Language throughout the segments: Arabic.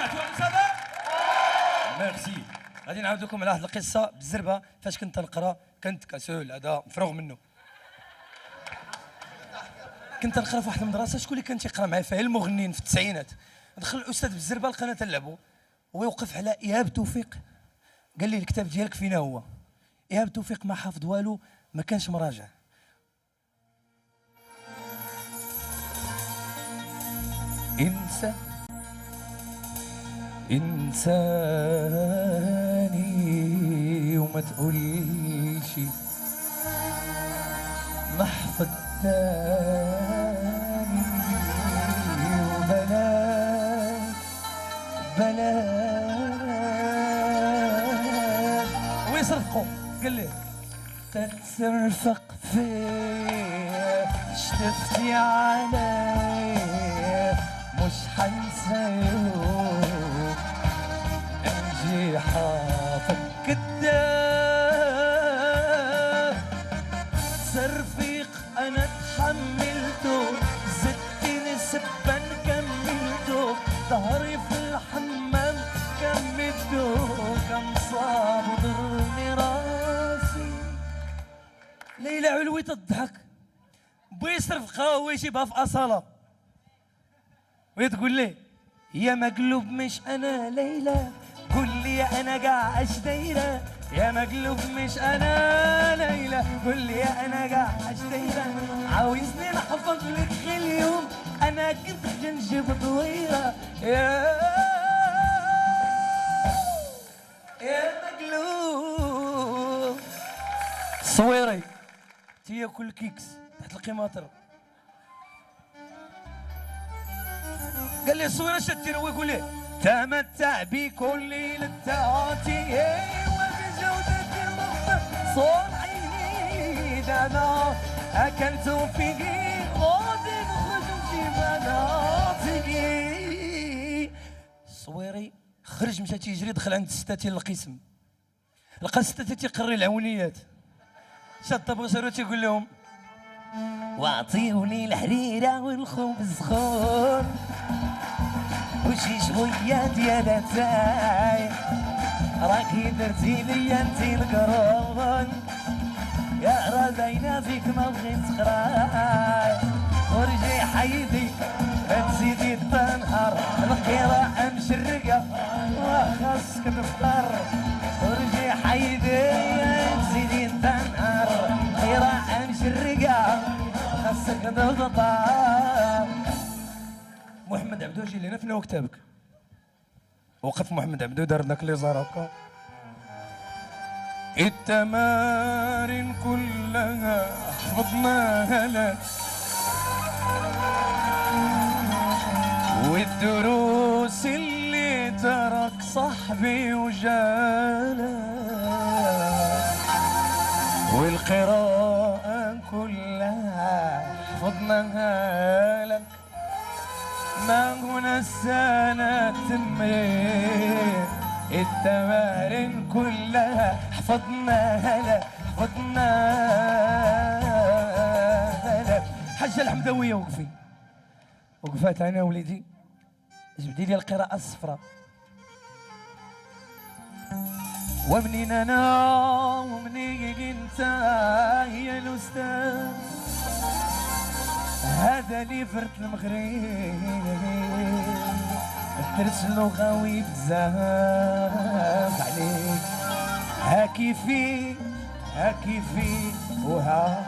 سمعتوها صافا؟ ميرسي. غادي نعاود لكم على واحد القصه بالزربه فاش كنت نقرا. كنت كسول هذا مفروغ منه. كنت نقرا في واحد المدرسه. شكون اللي كان تيقرا معايا فيها؟ المغنيين في التسعينات. دخل الاستاذ بالزربه لقينا تنلعبوا ويوقف على ايهاب توفيق. قال لي الكتاب ديالك فينا هو؟ ايهاب توفيق ما حافظ والو، ما كانش مراجع. انسى انساني وما تقوليش محفظ ثاني وبلاش بلاش ويصرفقوا. قال لي تترفق فيه شتفتي عليه مش حنسى يوم انجي حافظ كداب. صرفيق انا تحملته زدتني سبا كملته ظهري في الحمام كملته كم صاب ضرني راسي. ليلى علوي تضحك بيصرف هو يجيبها في اصاله وهي تقول لي يا مقلوب مش انا ليلى قول لي انا قاع اش دايره. يا مقلوب مش انا ليلى قول لي انا قاع اش دايره. عاوزني نحفظ لك كل يوم انا كنت جنجب طويله. يا مقلوب صويري تياكل كيكس تحت القماطر. قال لي الصويره شتي هو يقول لي تمتع بكل ليله تعاتي وبجوده المخبر صنعي انا اكلت فيه غادي نخرج في مناطقي. الصويري خرج مشى تيجري دخل عند الستاتي القسم لقى الستاتي تيقري العونيات. شاد بغسرو تيقول لهم واعطيوني الحريره والخبز خون وشي شويه ديال اتاي راكي درتي ليا انتي القرون يا رضينا فيك ما بغيت تقراي. خرجي حيدي تزيدي تنهار القراءة مشرقة وخاصك تفطر. خرجي حيدي تزيدي تنهار القراءة مشرقة خاصك تفطر. محمد عبدو جي لنا فينا كتابك. وقف محمد عبدو دار ذاك اللي زار هكا. التمارين كلها حفظناها لك والدروس اللي ترك صاحبي وجالك والقراءة كلها حفظناها لك. ما هنا السنة تمرين التمارين كلها حفظناها لك حفظناها لك. حاجة الحمدوية وقفي وقفات انا وليدي جبدي لي القراءة الصفراء. ومنين انا ومنين انت يا الاستاذ هذا اللي فرت المغرب الدرس لغوي بزاف عليك. هاكيفي هاكيفي وها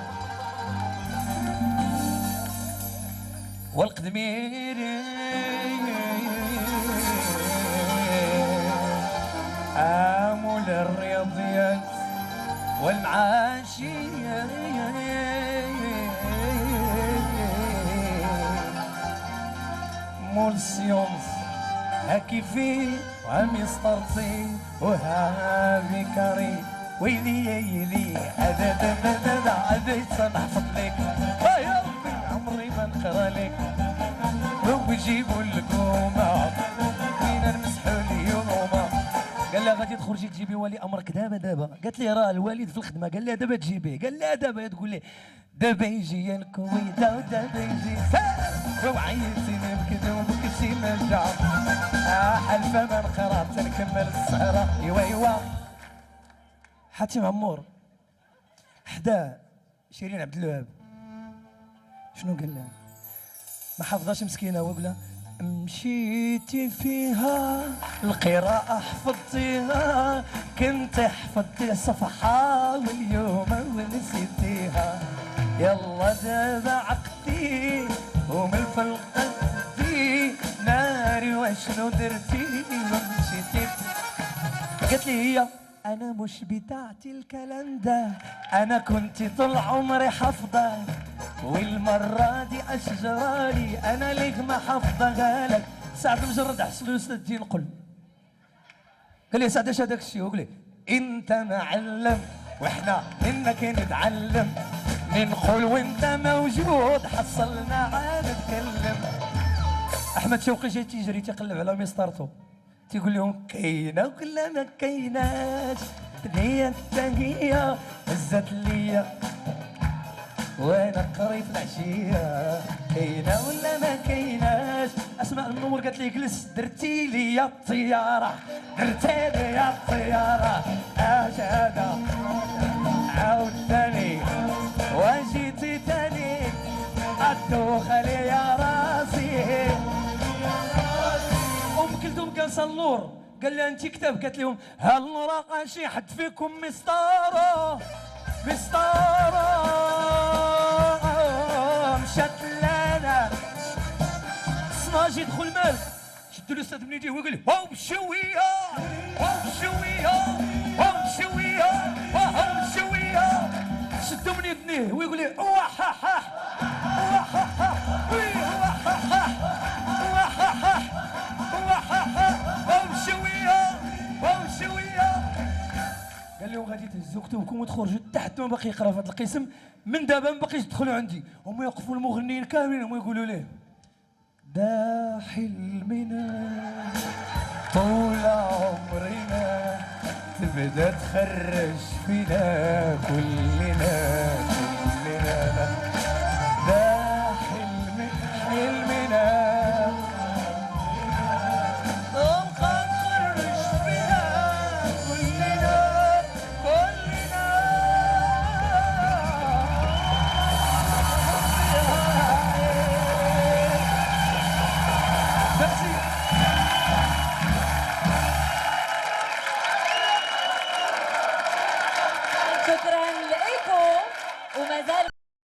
والقدمير آمل الرياضيات والمعاشي مول سيونس هاكيفي وعمي سطرتي وهذي كاري ويلي يلي هذا يتنحفظ لك يا ربي عمري ما نقرا لك ويجيبوا الكومه فينا نمسحوا اليوم. قال لها غادي تخرجي تجيبي ولي امرك دابا. قالت لي راه الوالد في الخدمه. قال لها دابا تجيبيه. قال لها دابا تقول لي دابا يجي الكويت ودابا يجي وعيتيني بكذوبك شي مرجع حلفة من خراب تنكمل السهرة. ايوا حاتم عمور حدا شيرين عبد الوهاب شنو قال لها؟ ما حافظاش مسكينه، وقال لها مشيتي فيها القراءة حفظتيها، كنت حفظتي صفحة واليوم ونسيتيها، يلا دابا عقدتي ومن الفلقة دي ناري وشنو درتي ومشيتي. قالت لي هي انا مش بتاعتي الكلام ده، انا كنت طول عمري حافظه، والمره دي اشجرالي انا ليك ما حافظها لك. سعد مجرد حصل له استاذ الدين قل قال لي سعد اش هذاك الشيء؟ وقال لي انت معلم واحنا منك نتعلم، ننقل وانت موجود حصلنا عاد نتكلم. احمد شوقي جاي تيجري تيقلب على مسطرته تيقول لهم كاينه ولا ما كايناش، هي التقيه هزت ليا وانا قريت العشيه، كاينه ولا ما كايناش. اسماء النور قالت لي جلس درتي لي الطياره، درتي لي الطياره اش هذا عاود ثاني وجيتي ثاني الدوخ لي يا راسي. ام كلثوم كان صلور قال لها انت كتاب، قالت لهم هل راه شي حد فيكم مسطاره مسطاره مشات لنا صناجي يدخل مال شدوا الاستاذ من يديه ويقول لي هاو بشويه هاو بشويه هاو بشويه هاو بشويه، شدوا من يديه ويقول لي وححح وححح وححح وححح وححح هاو بشويه هاو بشويه. قال لهم غادي تهزوا كتبكم وتخرجوا تحت ما باقي يقرا في هذا القسم، من دابا ما باقيش تدخلوا عندي. هما يوقفوا المغنيين كاملين هما يقولوا ليه دا حلمنا طول عمرنا تبدا تخرج فينا كلنا.